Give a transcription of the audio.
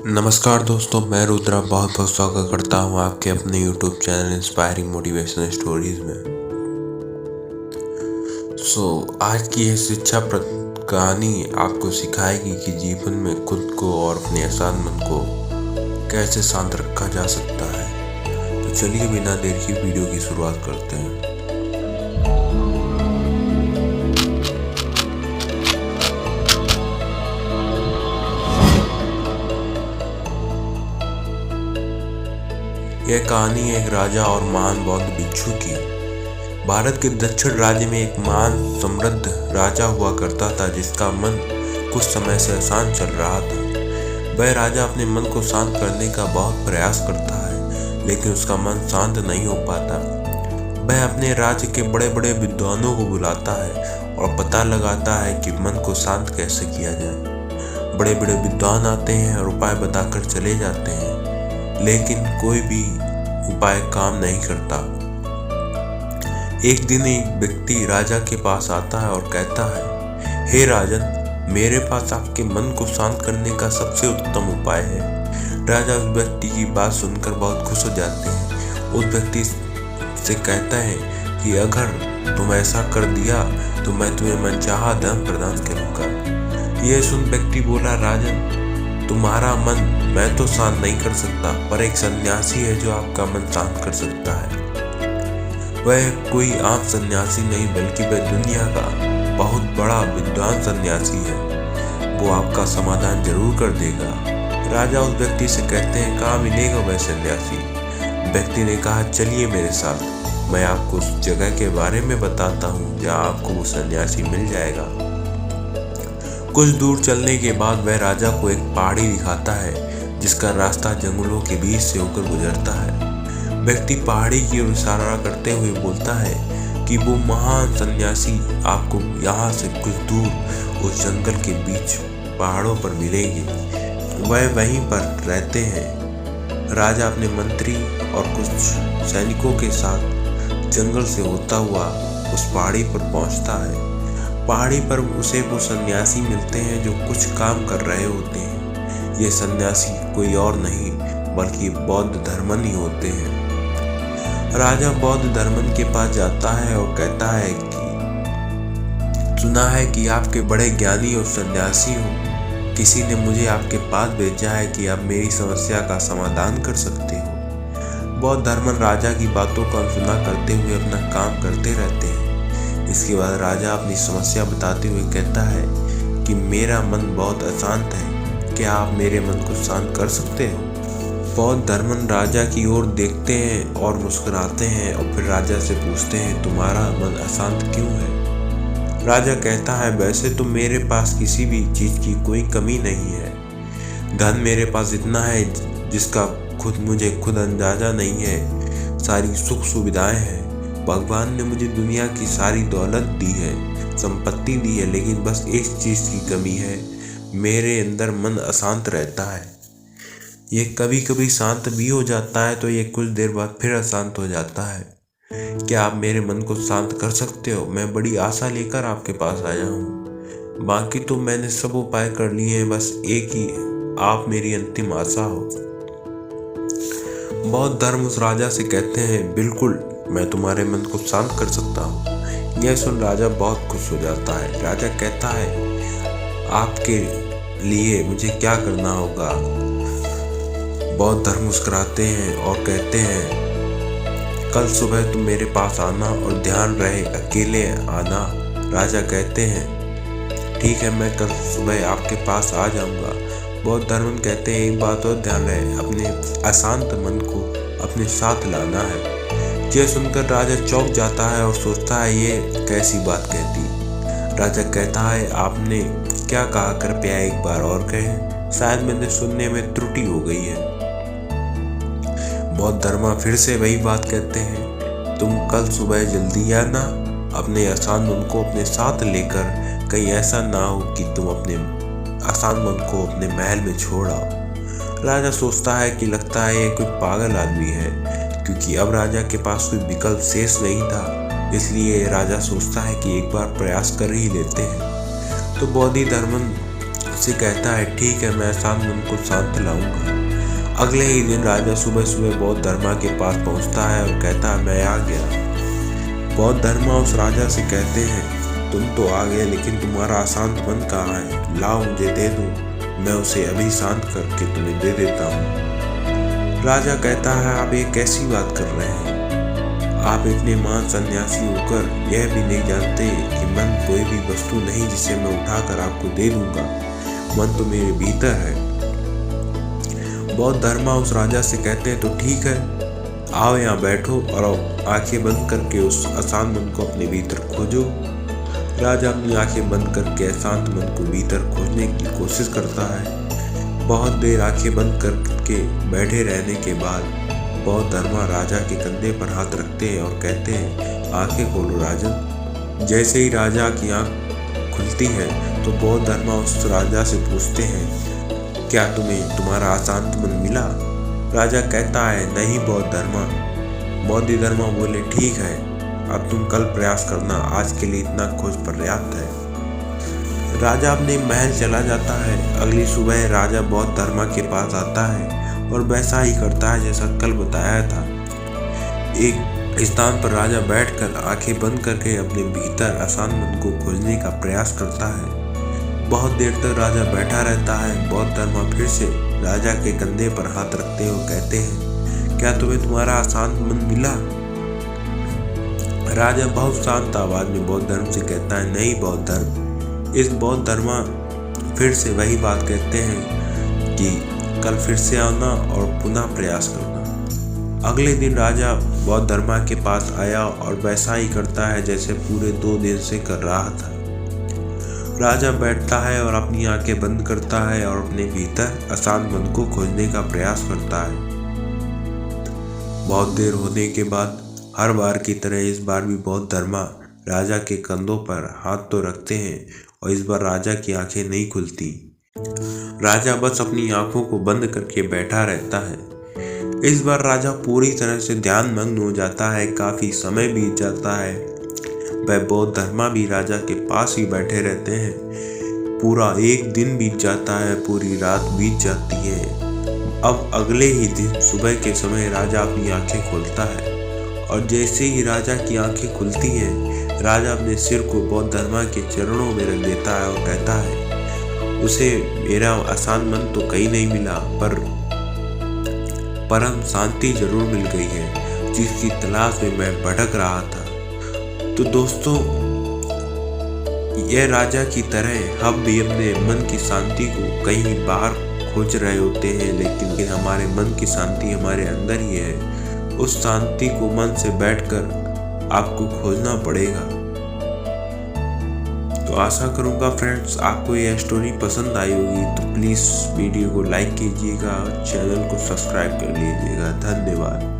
नमस्कार दोस्तों, मैं रुद्रा बहुत बहुत स्वागत करता हूँ आपके अपने YouTube channel inspiring motivational stories में। आज की यह शिक्षाप्रद कहानी आपको सिखाएगी कि जीवन में खुद को और अपने अशांत मन को कैसे शांत रखा जा सकता है। तो चलिए बिना देर की वीडियो की शुरुआत करते हैं। यह कहानी एक राजा और महान बौद्ध भिक्षु की। भारत के दक्षिण राज्य में एक महान समृद्ध राजा हुआ करता था जिसका मन कुछ समय से अशांत चल रहा था। वह राजा अपने मन को शांत करने का बहुत प्रयास करता है, लेकिन उसका मन शांत नहीं हो पाता। वह अपने राज्य के बड़े बड़े विद्वानों को बुलाता है और पता लगाता है कि मन को शांत कैसे किया जाए। बड़े बड़े विद्वान आते हैं और उपाय बताकर चले जाते हैं, लेकिन कोई भी उपाय काम नहीं करता। एक दिन एक व्यक्ति राजा के पास आता है और कहता है, हे राजन, मेरे पास आपके मन को शांत करने का सबसे उत्तम उपाय है। राजा उस व्यक्ति की बात सुनकर बहुत खुश हो जाते हैं। उस व्यक्ति से कहता है कि अगर तुम ऐसा कर दिया तो मैं तुम्हें मनचाहा धन प्रदान करूंगा। यह सुन व्यक्ति बोला, राजन, तुम्हारा मन मैं तो शांत नहीं कर सकता, पर एक सन्यासी है जो आपका मन शांत कर सकता है। वह कोई आम सन्यासी नहीं, बल्कि वह दुनिया का बहुत बड़ा विद्वान सन्यासी है। वो आपका समाधान जरूर कर देगा। राजा उस व्यक्ति से कहते हैं, कहाँ मिलेगा वह सन्यासी? व्यक्ति ने कहा, चलिए मेरे साथ, मैं आपको उस जगह के बारे में बताता हूँ जहाँ आपको वो सन्यासी मिल जाएगा। कुछ दूर चलने के बाद वह राजा को एक पहाड़ी दिखाता है जिसका रास्ता जंगलों के बीच से होकर गुजरता है। व्यक्ति पहाड़ी की ओर इशारा करते हुए बोलता है कि वो महान सन्यासी आपको यहाँ से कुछ दूर उस जंगल के बीच पहाड़ों पर मिलेंगे। वह वहीं पर रहते हैं। राजा अपने मंत्री और कुछ सैनिकों के साथ जंगल से होता हुआ उस पहाड़ी पर पहुँचता है। पहाड़ी पर उसे वो सन्यासी मिलते हैं जो कुछ काम कर रहे होते हैं। ये सन्यासी कोई और नहीं बल्कि बौद्ध धर्मन ही होते हैं। राजा बौद्ध धर्मन के पास जाता है और कहता है कि सुना है कि आपके बड़े ज्ञानी और सन्यासी हो। किसी ने मुझे आपके पास भेजा है कि आप मेरी समस्या का समाधान कर सकते हो। बौद्ध धर्मन राजा की बातों को अनसुना करते हुए अपना काम करते रहते हैं। इसके बाद राजा अपनी समस्या बताते हुए कहता है कि मेरा मन बहुत अशांत है, क्या आप मेरे मन को शांत कर सकते हो? बौद्ध धर्मन राजा की ओर देखते हैं और मुस्कुराते हैं और फिर राजा से पूछते हैं, तुम्हारा मन अशांत क्यों है? राजा कहता है, वैसे तो मेरे पास किसी भी चीज़ की कोई कमी नहीं है। धन मेरे पास इतना है जिसका मुझे खुद अंदाजा नहीं है। सारी सुख सुविधाएं हैं। भगवान ने मुझे दुनिया की सारी दौलत दी है, संपत्ति दी है, लेकिन बस एक चीज़ की कमी है, मेरे अंदर मन अशांत रहता है। ये कभी कभी शांत भी हो जाता है तो ये कुछ देर बाद फिर अशांत हो जाता है। क्या आप मेरे मन को शांत कर सकते हो? मैं बड़ी आशा लेकर आपके पास आया हूँ। बाकी तो मैंने सब उपाय कर लिए हैं, बस एक ही आप मेरी अंतिम आशा हो। बौद्ध धर्म उस राजा से कहते हैं, बिल्कुल, मैं तुम्हारे मन को शांत कर सकता हूँ। यह सुन राजा बहुत खुश हो जाता है। राजा कहता है, आपके लिए मुझे क्या करना होगा? बौद्ध धर्म मुस्कुराते हैं और कहते हैं, कल सुबह तुम मेरे पास आना और ध्यान रहे अकेले आना। राजा कहते हैं, ठीक है, मैं कल सुबह आपके पास आ जाऊंगा। बौद्ध धर्म कहते हैं, एक बात और ध्यान रहे, अपने अशांत मन को अपने साथ लाना है। यह सुनकर राजा चौंक जाता है और सोचता है, ये कैसी बात कहती। राजा कहता है, आपने क्या कहा, कृपया एक बार और कहें, शायद मैंने सुनने में त्रुटि हो गई है। बौद्ध धर्म फिर से वही बात कहते हैं, तुम कल सुबह जल्दी आना, अपने अशांत मन को अपने साथ लेकर। कहीं ऐसा ना हो कि तुम अपने अशांत मन को अपने महल में छोड़ आओ। राजा सोचता है कि लगता है ये कोई पागल आदमी है, क्योंकि अब राजा के पास कोई विकल्प शेष नहीं था। इसलिए राजा सोचता है कि एक बार प्रयास कर ही लेते हैं। तो बौद्ध धर्मन उसे कहता है ठीक है, मैं अशांत मन को शांत लाऊंगा। अगले ही दिन राजा सुबह सुबह बौद्ध धर्मा के पास पहुंचता है और कहता है मैं आ गया। बौद्ध धर्मा उस राजा से कहते हैं तुम तो आ गए, लेकिन तुम्हारा अशांत मन कहाँ है? लाओ मुझे दे दो, मैं उसे अभी शांत करके तुम्हें दे देता हूँ। राजा कहता है आप ये कैसी बात कर रहे हैं? आप इतने महान सन्यासी होकर यह भी नहीं जानते कि मन कोई भी वस्तु नहीं जिसे मैं उठाकर आपको दे दूंगा। मन तो मेरे भीतर है। बौद्ध धर्मा उस राजा से कहते हैं तो ठीक है, आओ यहाँ बैठो और आंखें बंद करके उस अशांत मन को अपने भीतर खोजो। राजा अपनी आंखें बंद करके अशांत मन को भीतर खोजने की कोशिश करता है। बहुत देर आंखें बंद करके बैठे रहने के बाद बौद्ध धर्मा राजा के कंधे पर हाथ रखते हैं और कहते हैं आंखें खोलो राजन। जैसे ही राजा की आंख खुलती है तो बौद्ध धर्मा उस राजा से पूछते हैं क्या तुम्हें तुम्हारा अशांत मन मिला? राजा कहता है नहीं बौद्ध धर्मा। बौद्ध धर्मा बोले ठीक है, अब तुम कल प्रयास करना, आज के लिए इतना खोज पर्याप्त है। राजा अपने महल चला जाता है। अगली सुबह राजा बौद्ध धर्मा के पास आता है और वैसा ही करता है जैसा कल बताया था। एक स्थान पर राजा बैठकर आंखें बंद करके अपने भीतर अशांत मन को खोजने का प्रयास करता है। बहुत देर तक राजा बैठा रहता है। बौद्ध धर्मा फिर से राजा के कंधे पर हाथ रखते हुए कहते हैं क्या तुम्हें तुम्हारा अशांत मन मिला? राजा बहुत शांत आवाज में बौद्ध धर्म से कहता है नहीं बौद्ध धर्म। इस बौद्ध धर्मा फिर से वही बात कहते हैं कि कल फिर से आना और पुनः प्रयास करना। अगले दिन राजा बौद्ध धर्मा के पास आया और वैसा ही करता है जैसे पूरे 2 दिन से कर रहा था। राजा बैठता है और अपनी आंखें बंद करता है और अपने भीतर अशांत मन को खोजने का प्रयास करता है। बहुत देर होने के बाद हर बार की तरह इस बार भी बौद्ध धर्मा राजा के कंधों पर हाथ तो रखते हैं और इस बार राजा की आंखें नहीं खुलती। राजा बस अपनी आंखों को बंद करके बैठा रहता है। इस बार राजा पूरी तरह से ध्यान मग्न हो जाता है। काफी समय बीत जाता है। वह बौद्ध धर्मा भी राजा के पास ही बैठे रहते हैं। पूरा एक दिन बीत जाता है, पूरी रात बीत जाती है। अब अगले ही दिन सुबह के समय राजा अपनी आंखें खोलता है और जैसे ही राजा की आंखें खुलती हैं, राजा अपने सिर को बौद्ध धर्मा के चरणों में रख देता है और कहता है उसे मेरा अशांत मन तो कहीं नहीं मिला, पर परम शांति जरूर मिल गई है जिसकी तलाश में मैं भटक रहा था। तो दोस्तों, यह राजा की तरह हम भी अपने मन की शांति को कहीं बाहर खोज रहे होते हैं, लेकिन हमारे मन की शांति हमारे अंदर ही है। उस शांति को मन से बैठकर आपको खोजना पड़ेगा। तो आशा करूँगा फ्रेंड्स आपको यह स्टोरी पसंद आई होगी। तो प्लीज़ वीडियो को लाइक कीजिएगा, चैनल को सब्सक्राइब कर लीजिएगा। धन्यवाद।